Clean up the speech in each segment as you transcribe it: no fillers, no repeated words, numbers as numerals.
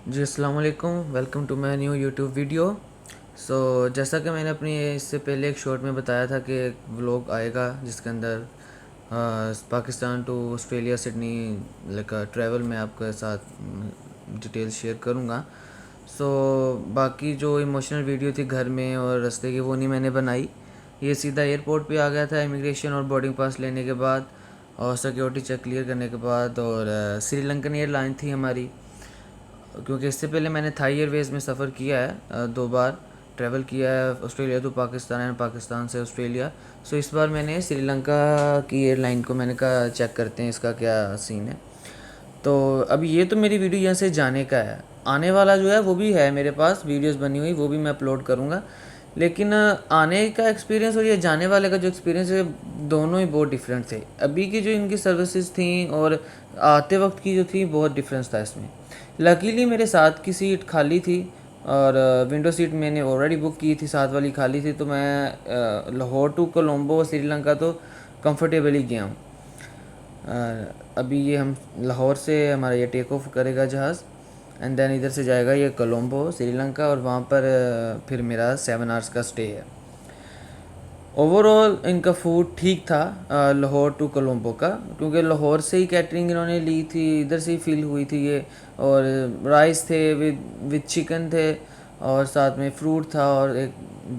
जी अस्सलाम वालेकुम, welcome to my new YouTube video. जैसा कि मैंने अपनी इससे पहले एक शॉर्ट में बताया था कि एक व्लॉग आएगा जिसके अंदर Pakistan to Australia Sydney like travel में आपके साथ डिटेल्स शेयर करूँगा। बाकी जो इमोशनल वीडियो थी घर में और रास्ते की वो नहीं मैंने बनाई। ये सीधा एयरपोर्ट पे आ गया था इमिग्रेशन और बोर्डिंग पास लेने के बाद और सिक्योरिटी चेक क्लियर करने के बाद। और श्रीलंकन एयरलाइन थी हमारी, क्योंकि इससे पहले मैंने थाई एयरवेज़ में सफ़र किया है, 2 बार ट्रैवल किया है Australia to Pakistan and Pakistan से ऑस्ट्रेलिया। इस बार मैंने श्रीलंका की एयरलाइन को मैंने कहा चेक करते हैं इसका क्या सीन है। तो अभी ये तो मेरी वीडियो यहाँ से जाने का है, आने वाला जो है वो भी है मेरे पास वीडियोस बनी हुई, वो भी मैं अपलोड करूँगा। लेकिन आने का एक्सपीरियंस और ये जाने वाले का जो एक्सपीरियंस है दोनों ही बहुत डिफरेंट थे। अभी की जो इनकी सर्विसेज थी और आते वक्त की जो थी बहुत डिफरेंस था इसमें। लकीली मेरे साथ की सीट खाली थी और विंडो सीट मैंने ऑलरेडी बुक की थी, साथ वाली खाली थी, तो मैं लाहौर टू कोलंबो श्रीलंका तो कंफर्टेबली गया हूँ। अभी ये हम लाहौर से हमारा ये टेक ऑफ करेगा जहाज़ एंड देन इधर से जाएगा ये कोलंबो श्रीलंका और वहाँ पर फिर मेरा 7 आवर्स का स्टे है। ओवरऑल इनका फूड ठीक था लाहौर टू कोलंबो का, क्योंकि लाहौर से ही कैटरिंग इन्होंने ली थी, इधर से ही फील हुई थी ये। और राइस थे विद चिकन थे और साथ में फ्रूट था और एक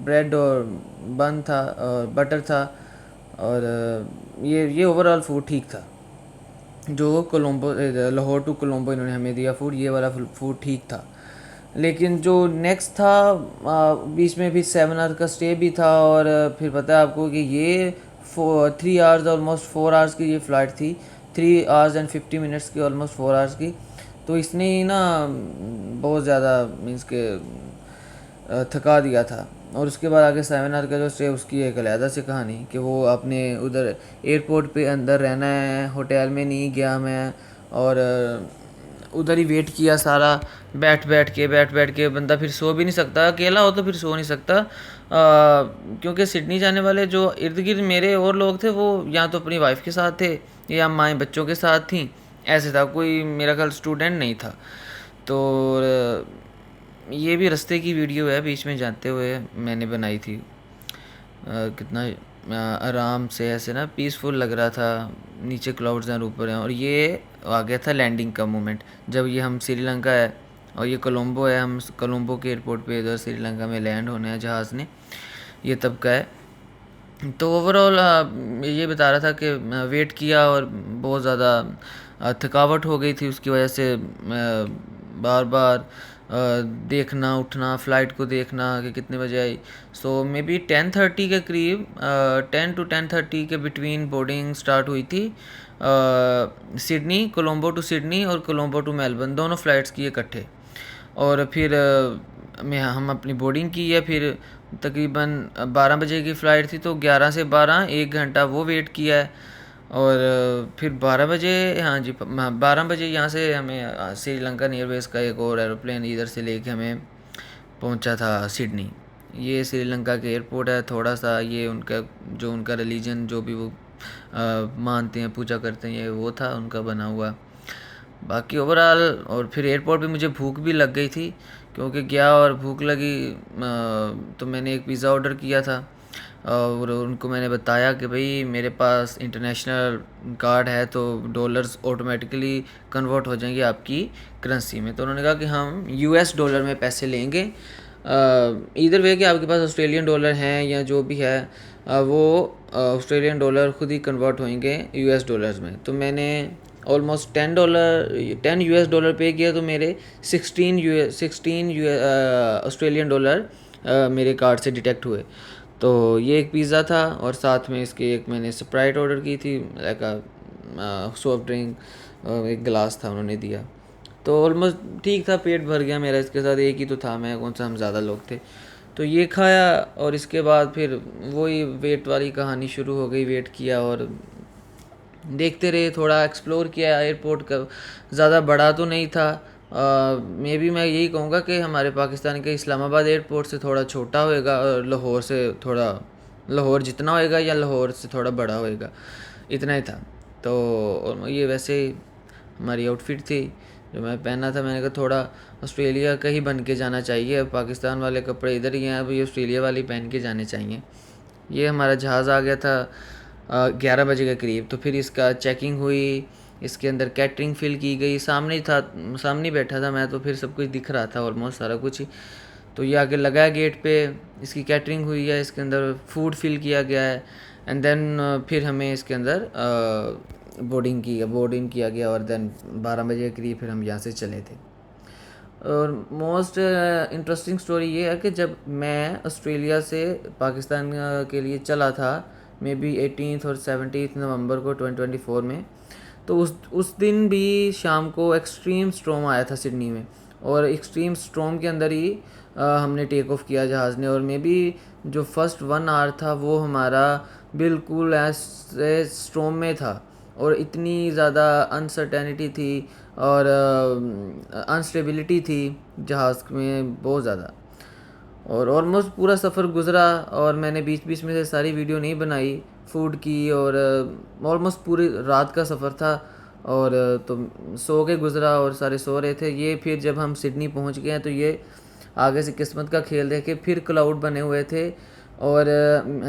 ब्रेड और बन था और बटर था। और ये ओवरऑल फूड ठीक था। जो कोलंबो लाहौर टू कोलंबो इन्होंने हमें दिया फूड, ये वाला फूड ठीक था। लेकिन जो नेक्स्ट था बीच में भी 7 आवर का स्टे भी था। और फिर पता है आपको कि ये 3 आवर्स ऑलमोस्ट 4 आवर्स की ये फ़्लाइट थी, 3 आवर्स एंड 50 मिनट्स की, ऑलमोस्ट 4 आवर्स की। तो इसने ही ना बहुत ज़्यादा मीन्स के थका दिया था। और उसके बाद आगे 7 आवर का जो स्टे उसकी एक अलहदा सी कहानी कि वो अपने उधर एयरपोर्ट पे अंदर रहना है, होटल में नहीं गया मैं। और उधर ही वेट किया सारा, बैठ बैठ के बंदा फिर सो भी नहीं सकता, अकेला हो तो फिर सो नहीं सकता। क्योंकि सिडनी जाने वाले जो इर्द गिर्द मेरे और लोग थे वो या तो अपनी वाइफ के साथ थे या माएँ बच्चों के साथ थी, ऐसे था, कोई मेरा ख्याल स्टूडेंट नहीं था। तो ये भी रास्ते की वीडियो है, बीच में जाते हुए मैंने बनाई थी। कितना आराम से ऐसे ना पीसफुल लग रहा था, नीचे क्लाउड्स हैं और ऊपर हैं। और ये आ गया था लैंडिंग का मोमेंट, जब ये हम श्रीलंका है और ये कोलंबो है, हम कोलंबो के एयरपोर्ट पे इधर श्रीलंका में लैंड होना है जहाज़ ने, ये तब का है। तो ओवरऑल ये बता रहा था कि वेट किया और बहुत ज़्यादा थकावट हो गई थी उसकी वजह से, बार बार देखना उठना, फ़्लाइट को देखना कि कितने बजे आई। मे बी 10:30 के करीब, 10 to 10:30 के बिटवीन बोर्डिंग स्टार्ट हुई थी। सिडनी कोलंबो टू सिडनी और कोलंबो टू मेलबर्न दोनों फ़्लाइट्स की इकट्ठे। और फिर में हम अपनी बोर्डिंग की है, फिर तकरीबन 12 बजे की फ़्लाइट थी तो 11 से 12 1 घंटा वो वेट किया है। और फिर 12 बजे, हाँ जी, 12 बजे यहाँ से हमें श्रीलंकन एयरवेज़ का एक और एरोप्लेन इधर से लेके हमें पहुँचा था सिडनी। ये श्रीलंका के एयरपोर्ट है, थोड़ा सा ये उनका जो उनका रिलीजन जो भी वो मानते हैं पूजा करते हैं, ये वो था उनका बना हुआ। बाकी ओवरऑल, और फिर एयरपोर्ट पे मुझे भूख भी लग गई थी, क्योंकि गया और भूख लगी तो मैंने एक पिज़्ज़ा ऑर्डर किया था। और उनको मैंने बताया कि भाई मेरे पास इंटरनेशनल कार्ड है तो डॉलर्स ऑटोमेटिकली कन्वर्ट हो जाएंगे आपकी करेंसी में। तो उन्होंने कहा कि हम यूएस डॉलर में पैसे लेंगे, इधर वे कि आपके पास ऑस्ट्रेलियन डॉलर हैं या जो भी है, वो ऑस्ट्रेलियन डॉलर खुद ही कन्वर्ट होंगे यूएस डॉलर्स में। तो मैंने ऑलमोस्ट $10 पे किया तो मेरे 16 ऑस्ट्रेलियन डॉलर मेरे कार्ड से डिटेक्ट हुए। तो ये एक पिज़्ज़ा था और साथ में इसके एक मैंने स्प्राइट ऑर्डर की थी, लाइक सॉफ्ट ड्रिंक, एक गिलास था उन्होंने दिया। तो ऑलमोस्ट ठीक था, पेट भर गया मेरा, इसके साथ एक ही तो था, मैं कौन सा, हम ज़्यादा लोग थे। तो ये खाया और इसके बाद फिर वही वेट वाली कहानी शुरू हो गई। वेट किया और देखते रहे, थोड़ा एक्सप्लोर किया एयरपोर्ट का, ज़्यादा बड़ा तो नहीं था। मे बी मैं यही कहूँगा कि हमारे पाकिस्तान के इस्लामाबाद एयरपोर्ट से थोड़ा छोटा होएगा और लाहौर से थोड़ा, लाहौर जितना होएगा या लाहौर से थोड़ा बड़ा होएगा, इतना ही था। तो और ये वैसे हमारी आउटफिट थी, जो मैं पहना था, मैंने कहा थोड़ा ऑस्ट्रेलिया का ही बन के जाना चाहिए, पाकिस्तान वाले कपड़े इधर ही हैं, अभी ऑस्ट्रेलिया वाली पहन के जाने चाहिए। ये हमारा जहाज़ आ गया था 11 बजे के करीब। तो फिर इसका चेकिंग हुई, इसके अंदर कैटरिंग फिल की गई, सामने ही था, सामने ही बैठा था मैं, तो फिर सब कुछ दिख रहा था ऑलमोस्ट सारा कुछ ही। तो ये आगे लगा है गेट पे, इसकी कैटरिंग हुई है, इसके अंदर फूड फिल किया गया है, एंड देन फिर हमें इसके अंदर बोर्डिंग किया गया, और देन 12 बजे के करीब फिर हम यहाँ से चले थे। और मोस्ट इंटरेस्टिंग स्टोरी ये है कि जब मैं ऑस्ट्रेलिया से पाकिस्तान के लिए चला था, मे बी 18 और 17 नवंबर को 2024 में, तो उस दिन भी शाम को एक्सट्रीम स्टॉर्म आया था सिडनी में, और एक्सट्रीम स्टॉर्म के अंदर ही हमने टेक ऑफ किया जहाज़ ने। और मे बी जो फर्स्ट 1 आवर था वो हमारा बिल्कुल ऐसे स्टॉर्म में था, और इतनी ज़्यादा अनसर्टेनिटी थी और अनस्टेबिलिटी थी जहाज़ में बहुत ज़्यादा। और ऑलमोस्ट पूरा सफ़र गुज़रा, और मैंने बीच बीच में से सारी वीडियो नहीं बनाई फूड की, और ऑलमोस्ट पूरी रात का सफ़र था, और तो सो के गुज़रा और सारे सो रहे थे। ये फिर जब हम सिडनी पहुंच गए हैं, तो ये आगे से किस्मत का खेल देखे फिर क्लाउड बने हुए थे, और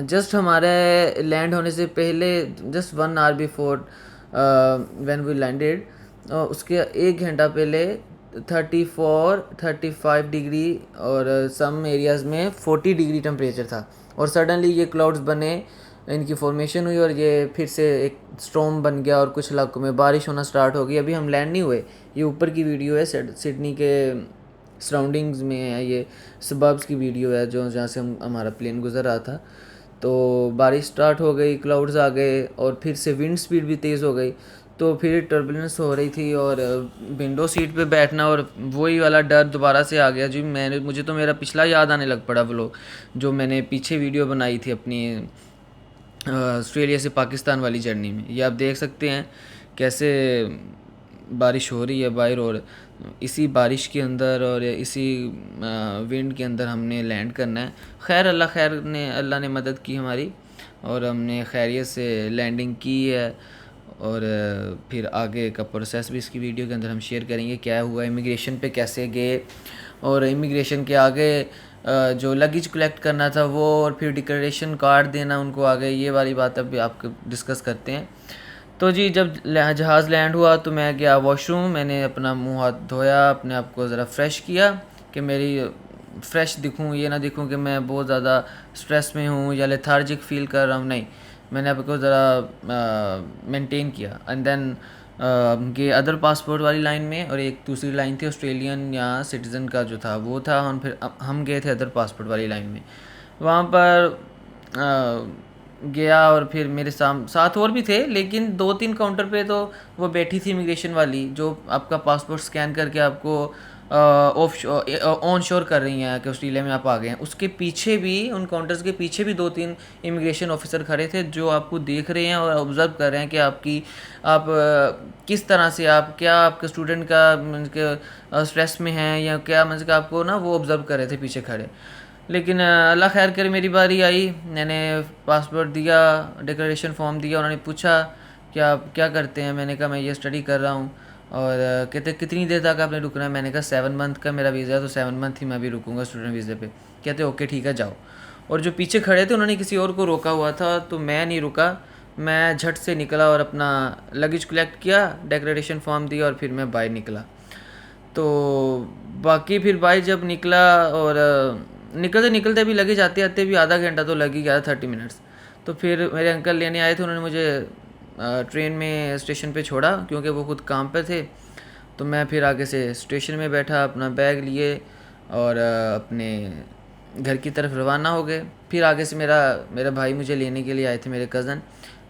जस्ट हमारे लैंड होने से पहले, just 1 hour before when we landed, उसके 1 घंटा पहले 34-35 डिग्री और सम एरियाज़ में 40 डिग्री टेम्परेचर था, और सडनली ये क्लाउड्स बने, इनकी फॉर्मेशन हुई, और ये फिर से एक स्टॉर्म बन गया, और कुछ इलाकों में बारिश होना स्टार्ट हो गई। अभी हम लैंड नहीं हुए, ये ऊपर की वीडियो है, सिडनी के सराउंडिंग्स में है, ये सबर्ब्स की वीडियो है जो जहाँ से हमारा प्लेन गुजर रहा था। तो बारिश स्टार्ट हो गई, क्लाउड्स आ गए, और फिर से विंड स्पीड भी तेज़ हो गई, तो फिर टर्बुलेंस हो रही थी, और विंडो सीट पे बैठना, और वही वाला डर दोबारा से आ गया जी। मुझे तो मेरा पिछला याद आने लग पड़ा, व्लॉग जो मैंने पीछे वीडियो बनाई थी अपनी ऑस्ट्रेलिया से पाकिस्तान वाली जर्नी में। ये आप देख सकते हैं कैसे बारिश हो रही है बाहर, और इसी बारिश के अंदर और इसी विंड के अंदर हमने लैंड करना है। खैर अल्लाह ने मदद की हमारी, और हमने खैरियत से लैंडिंग की है, और फिर आगे का प्रोसेस भी इसकी वीडियो के अंदर हम शेयर करेंगे, क्या हुआ इमिग्रेशन पे कैसे गए, और इमिग्रेशन के आगे जो लगेज कलेक्ट करना था वो, और फिर डिक्लेरेशन कार्ड देना उनको आगे, ये वाली बात अब आपको डिस्कस करते हैं। तो जी जब जहाज़ लैंड हुआ तो मैं गया वॉशरूम, मैंने अपना मुंह हाथ धोया, अपने आप को ज़रा फ्रेश किया कि मेरी फ्रेश दिखूं, ये ना दिखूं कि मैं बहुत ज़्यादा स्ट्रेस में हूँ या लेथार्जिक फील कर रहा हूँ, नहीं, मैंने आपको ज़रा मेंटेन किया। एंड देन गए अदर पासपोर्ट वाली लाइन में, और एक दूसरी लाइन थी ऑस्ट्रेलियन या सिटीज़न का जो था वो था, हम फिर हम गए थे अदर पासपोर्ट वाली लाइन में। वहाँ पर गया, और फिर मेरे साथ और भी थे, लेकिन 2-3 काउंटर पे तो वो बैठी थी इमिग्रेशन वाली, जो आपका पासपोर्ट स्कैन करके आपको ऑन शोर कर रही हैं कि ऑस्ट्रेलिया में आप आ गए हैं। उसके पीछे भी, उन काउंटर्स के पीछे भी 2-3 इमिग्रेशन ऑफिसर खड़े थे, जो आपको देख रहे हैं और ऑब्ज़र्व कर रहे हैं कि आप किस तरह से, आप क्या आपके स्टूडेंट का स्ट्रेस में हैं या क्या, मतलब कि आपको ना वो ऑब्ज़र्व कर रहे थे पीछे खड़े। लेकिन अल्लाह खैर करे, मेरी बारी आई, मैंने पासपोर्ट दिया, डिक्लेरेशन फॉर्म दिया, उन्होंने पूछा कि आप क्या करते हैं, मैंने कहा मैं ये स्टडी कर रहा हूँ, और कहते कितनी देर तक आपने रुकना है, मैंने कहा 7 मंथ का मेरा वीज़ा है, तो 7 मंथ ही मैं भी रुकूँगा स्टूडेंट वीज़े पे। कहते ओके ठीक है जाओ। और जो पीछे खड़े थे उन्होंने किसी और को रोका हुआ था, तो मैं नहीं रुका, मैं झट से निकला और अपना लगेज कलेक्ट किया, डिक्लेरेशन फॉर्म दिया, और फिर मैं बाहर निकला। तो बाकी फिर बाहर जब निकला, और निकलते निकलते भी लगे, जाते आते भी आधा घंटा तो लग ही गया, 30 मिनट्स। तो फिर मेरे अंकल लेने आए थे, उन्होंने मुझे ट्रेन में स्टेशन पे छोड़ा, क्योंकि वो खुद काम पे थे। तो मैं फिर आगे से स्टेशन में बैठा, अपना बैग लिए, और अपने घर की तरफ रवाना हो गए। फिर आगे से मेरा भाई मुझे लेने के लिए आए थे, मेरे कज़न,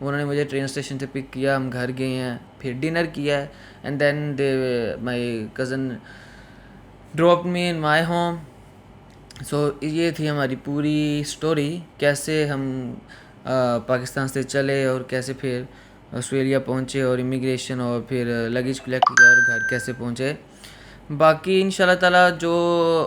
उन्होंने मुझे ट्रेन स्टेशन से पिक किया, हम घर गए हैं, फिर डिनर किया है, and then my cousin drop me in my home. So ये थी हमारी पूरी स्टोरी, कैसे हम पाकिस्तान से चले, और कैसे फिर ऑस्ट्रेलिया पहुँचे, और इमिग्रेशन, और फिर लगेज कलेक्ट किया, और घर कैसे पहुँचे। बाकी इंशाल्लाह ताला जो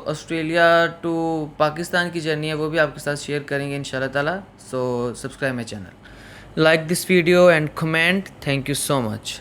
ऑस्ट्रेलिया टू पाकिस्तान की जर्नी है वो भी आपके साथ शेयर करेंगे इंशाल्लाह ताला। So subscribe my channel, like this video and comment. Thank you so much.